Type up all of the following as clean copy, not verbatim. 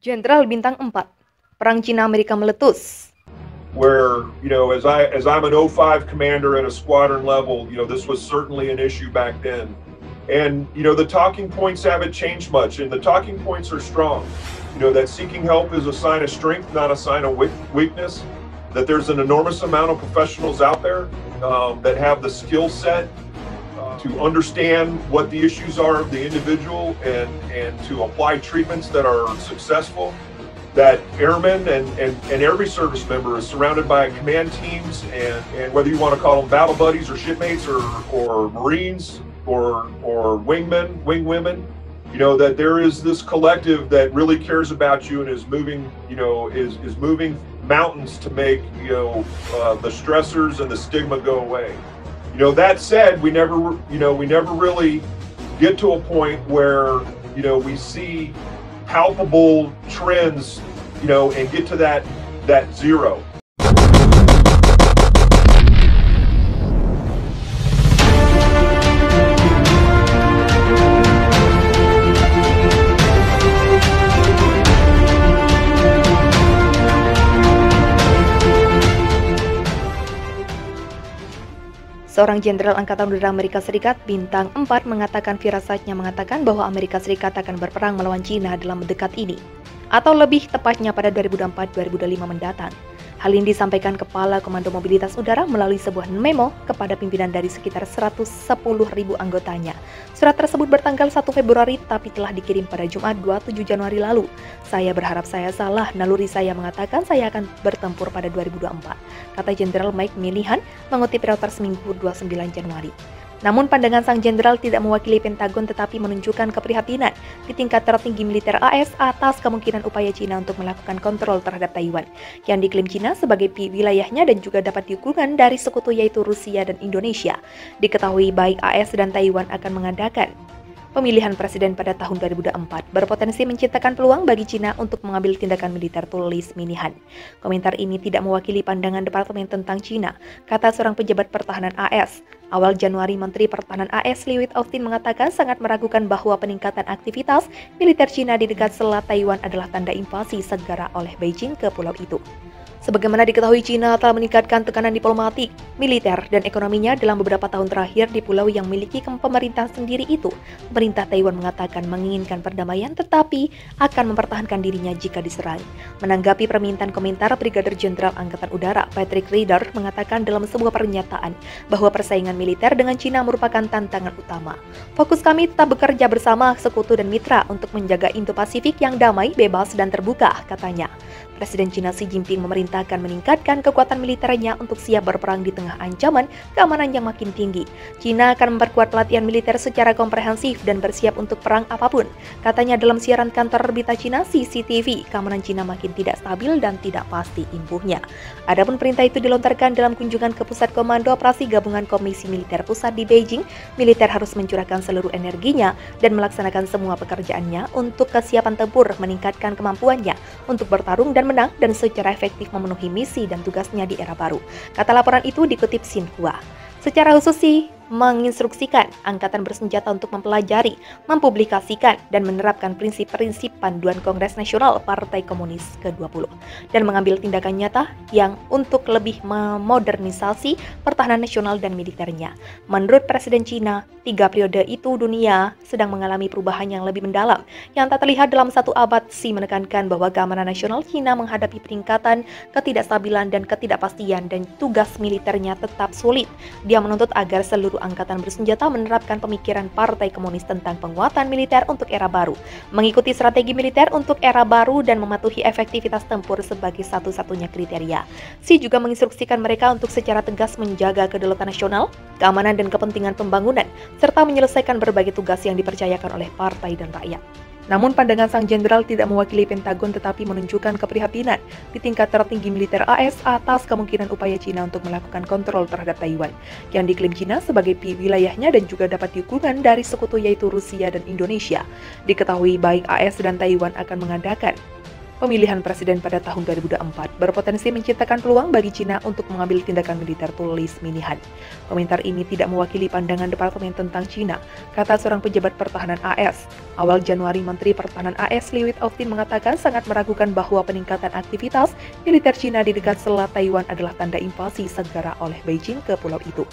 Jenderal Bintang 4, Perang Cina-Amerika meletus. Where, as I'm an O5 commander at a squadron level, this was certainly an issue back then. And, the talking points haven't changed much, and the talking points are strong. That seeking help is a sign of strength, not a sign of weakness. That there's an enormous amount of professionals out there that have the skill set to understand what the issues are of the individual and to apply treatments that are successful. That airmen and every service member is surrounded by command teams, and whether you want to call them battle buddies or shipmates or Marines or wingmen, wingwomen, that there is this collective that really cares about you and is moving, is moving mountains to make, the stressors and the stigma go away. That said, we never really get to a point where, we see palpable trends, and get to that zero. Seorang jenderal Angkatan Udara Amerika Serikat, Bintang 4, mengatakan firasatnya mengatakan bahwa Amerika Serikat akan berperang melawan Cina dalam dekat ini, atau lebih tepatnya pada 2004-2025 mendatang. Hal ini disampaikan Kepala Komando Mobilitas Udara melalui sebuah memo kepada pimpinan dari sekitar 110.000 anggotanya. Surat tersebut bertanggal 1 Februari tapi telah dikirim pada Jumat 27 Januari lalu. Saya berharap saya salah, naluri saya mengatakan saya akan bertempur pada 2024, kata Jenderal Mike Millihan mengutip Reuters Minggu 29 Januari. Namun pandangan sang jenderal tidak mewakili Pentagon tetapi menunjukkan keprihatinan di tingkat tertinggi militer AS atas kemungkinan upaya Cina untuk melakukan kontrol terhadap Taiwan yang diklaim Cina sebagai wilayahnya dan juga dapat dukungan dari sekutu yaitu Rusia dan Indonesia. Diketahui baik AS dan Taiwan akan mengadakan pemilihan presiden pada tahun 2024 berpotensi menciptakan peluang bagi Cina untuk mengambil tindakan militer, tulis Minihan. Komentar ini tidak mewakili pandangan Departemen tentang Cina, kata seorang pejabat pertahanan AS. Awal Januari, Menteri Pertahanan AS Lloyd Austin mengatakan sangat meragukan bahwa peningkatan aktivitas militer Cina di dekat Selat Taiwan adalah tanda invasi segera oleh Beijing ke pulau itu. Sebagaimana diketahui, Cina telah meningkatkan tekanan diplomatik, militer, dan ekonominya dalam beberapa tahun terakhir di pulau yang memiliki pemerintah sendiri itu. Pemerintah Taiwan mengatakan menginginkan perdamaian tetapi akan mempertahankan dirinya jika diserang. Menanggapi permintaan komentar, Brigadir Jenderal Angkatan Udara Patrick Ryder mengatakan dalam sebuah pernyataan bahwa persaingan militer dengan Cina merupakan tantangan utama. Fokus kami tetap bekerja bersama sekutu dan mitra untuk menjaga Indo-Pasifik yang damai, bebas, dan terbuka, katanya. Presiden Cina Xi Jinping memerintahkan meningkatkan kekuatan militernya untuk siap berperang di tengah ancaman keamanan yang makin tinggi. Cina akan memperkuat pelatihan militer secara komprehensif dan bersiap untuk perang apapun. Katanya dalam siaran kantor berita Cina CCTV, keamanan Cina makin tidak stabil dan tidak pasti impuhnya. Adapun perintah itu dilontarkan dalam kunjungan ke Pusat Komando Operasi Gabungan Komisi Militer Pusat di Beijing. Militer harus mencurahkan seluruh energinya dan melaksanakan semua pekerjaannya untuk kesiapan tempur, meningkatkan kemampuannya untuk bertarung dan menang dan secara efektif memenuhi misi dan tugasnya di era baru. Kata laporan itu dikutip Xinhua. Secara khusus sih menginstruksikan Angkatan Bersenjata untuk mempelajari, mempublikasikan, dan menerapkan prinsip-prinsip panduan Kongres Nasional Partai Komunis ke-20 dan mengambil tindakan nyata yang untuk lebih memodernisasi pertahanan nasional dan militernya. Menurut Presiden Cina, 3 periode itu dunia sedang mengalami perubahan yang lebih mendalam yang tak terlihat dalam satu abad. Xi menekankan bahwa keamanan nasional Cina menghadapi peningkatan ketidakstabilan dan ketidakpastian dan tugas militernya tetap sulit. Dia menuntut agar seluruh angkatan bersenjata menerapkan pemikiran Partai Komunis tentang penguatan militer untuk era baru, mengikuti strategi militer untuk era baru dan mematuhi efektivitas tempur sebagai satu-satunya kriteria. Xi juga menginstruksikan mereka untuk secara tegas menjaga kedaulatan nasional, keamanan dan kepentingan pembangunan, serta menyelesaikan berbagai tugas yang dipercayakan oleh partai dan rakyat. Namun pandangan sang jenderal tidak mewakili Pentagon tetapi menunjukkan keprihatinan di tingkat tertinggi militer AS atas kemungkinan upaya Cina untuk melakukan kontrol terhadap Taiwan yang diklaim Cina sebagai wilayahnya dan juga dapat dukungan dari sekutu yaitu Rusia dan Indonesia. Diketahui baik AS dan Taiwan akan mengadakan pemilihan presiden pada tahun 2024 berpotensi menciptakan peluang bagi Cina untuk mengambil tindakan militer, tulis Minihan. Komentar ini tidak mewakili pandangan Departemen tentang Cina, kata seorang pejabat pertahanan AS. Awal Januari, Menteri Pertahanan AS Lloyd Austin mengatakan sangat meragukan bahwa peningkatan aktivitas militer Cina di dekat Selat Taiwan adalah tanda invasi segera oleh Beijing ke pulau itu.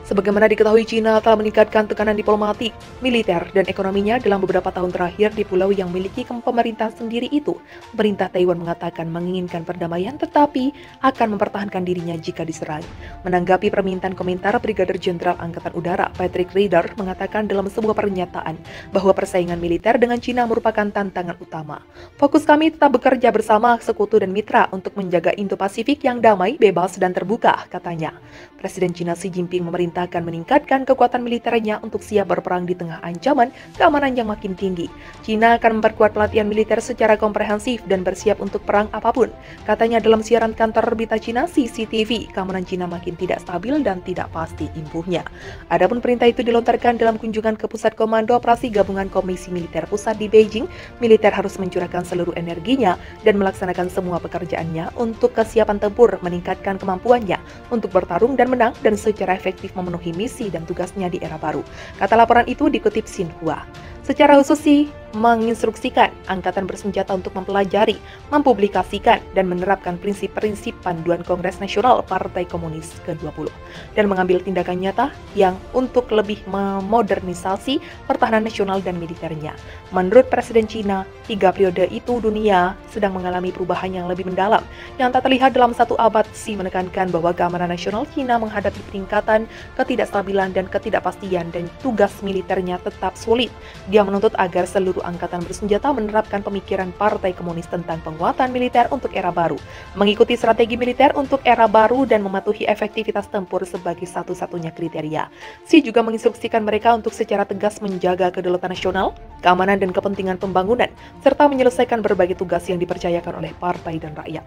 Sebagaimana diketahui, Cina telah meningkatkan tekanan diplomatik, militer, dan ekonominya dalam beberapa tahun terakhir di pulau yang memiliki pemerintah sendiri itu. Pemerintah Taiwan mengatakan menginginkan perdamaian tetapi akan mempertahankan dirinya jika diserang. Menanggapi permintaan komentar, Brigadir Jenderal Angkatan Udara Patrick Ryder mengatakan dalam sebuah pernyataan bahwa persaingan militer dengan Cina merupakan tantangan utama. Fokus kami tetap bekerja bersama sekutu dan mitra untuk menjaga Indo-Pasifik yang damai, bebas, dan terbuka, katanya. Presiden Cina Xi Jinping akan meningkatkan kekuatan militernya untuk siap berperang di tengah ancaman keamanan yang makin tinggi. Cina akan memperkuat pelatihan militer secara komprehensif dan bersiap untuk perang apapun. Katanya dalam siaran kantor berita Cina CCTV, keamanan Cina makin tidak stabil dan tidak pasti impuhnya. Adapun perintah itu dilontarkan dalam kunjungan ke Pusat Komando Operasi Gabungan Komisi Militer Pusat di Beijing. Militer harus mencurahkan seluruh energinya dan melaksanakan semua pekerjaannya untuk kesiapan tempur, meningkatkan kemampuannya untuk bertarung dan menang dan secara efektif memenuhi misi dan tugasnya di era baru. Kata laporan itu dikutip Xinhua. Secara khusus sih menginstruksikan angkatan bersenjata untuk mempelajari, mempublikasikan, dan menerapkan prinsip-prinsip panduan Kongres Nasional Partai Komunis ke-20 dan mengambil tindakan nyata yang untuk lebih memodernisasi pertahanan nasional dan militernya. Menurut Presiden Cina, 3 periode itu dunia sedang mengalami perubahan yang lebih mendalam yang tak terlihat dalam satu abad. Xi menekankan bahwa keamanan nasional Cina menghadapi peningkatan ketidakstabilan dan ketidakpastian dan tugas militernya tetap sulit. Dia menuntut agar seluruh angkatan bersenjata menerapkan pemikiran Partai Komunis tentang penguatan militer untuk era baru, mengikuti strategi militer untuk era baru dan mematuhi efektivitas tempur sebagai satu-satunya kriteria. Xi juga menginstruksikan mereka untuk secara tegas menjaga kedaulatan nasional, keamanan dan kepentingan pembangunan, serta menyelesaikan berbagai tugas yang dipercayakan oleh partai dan rakyat.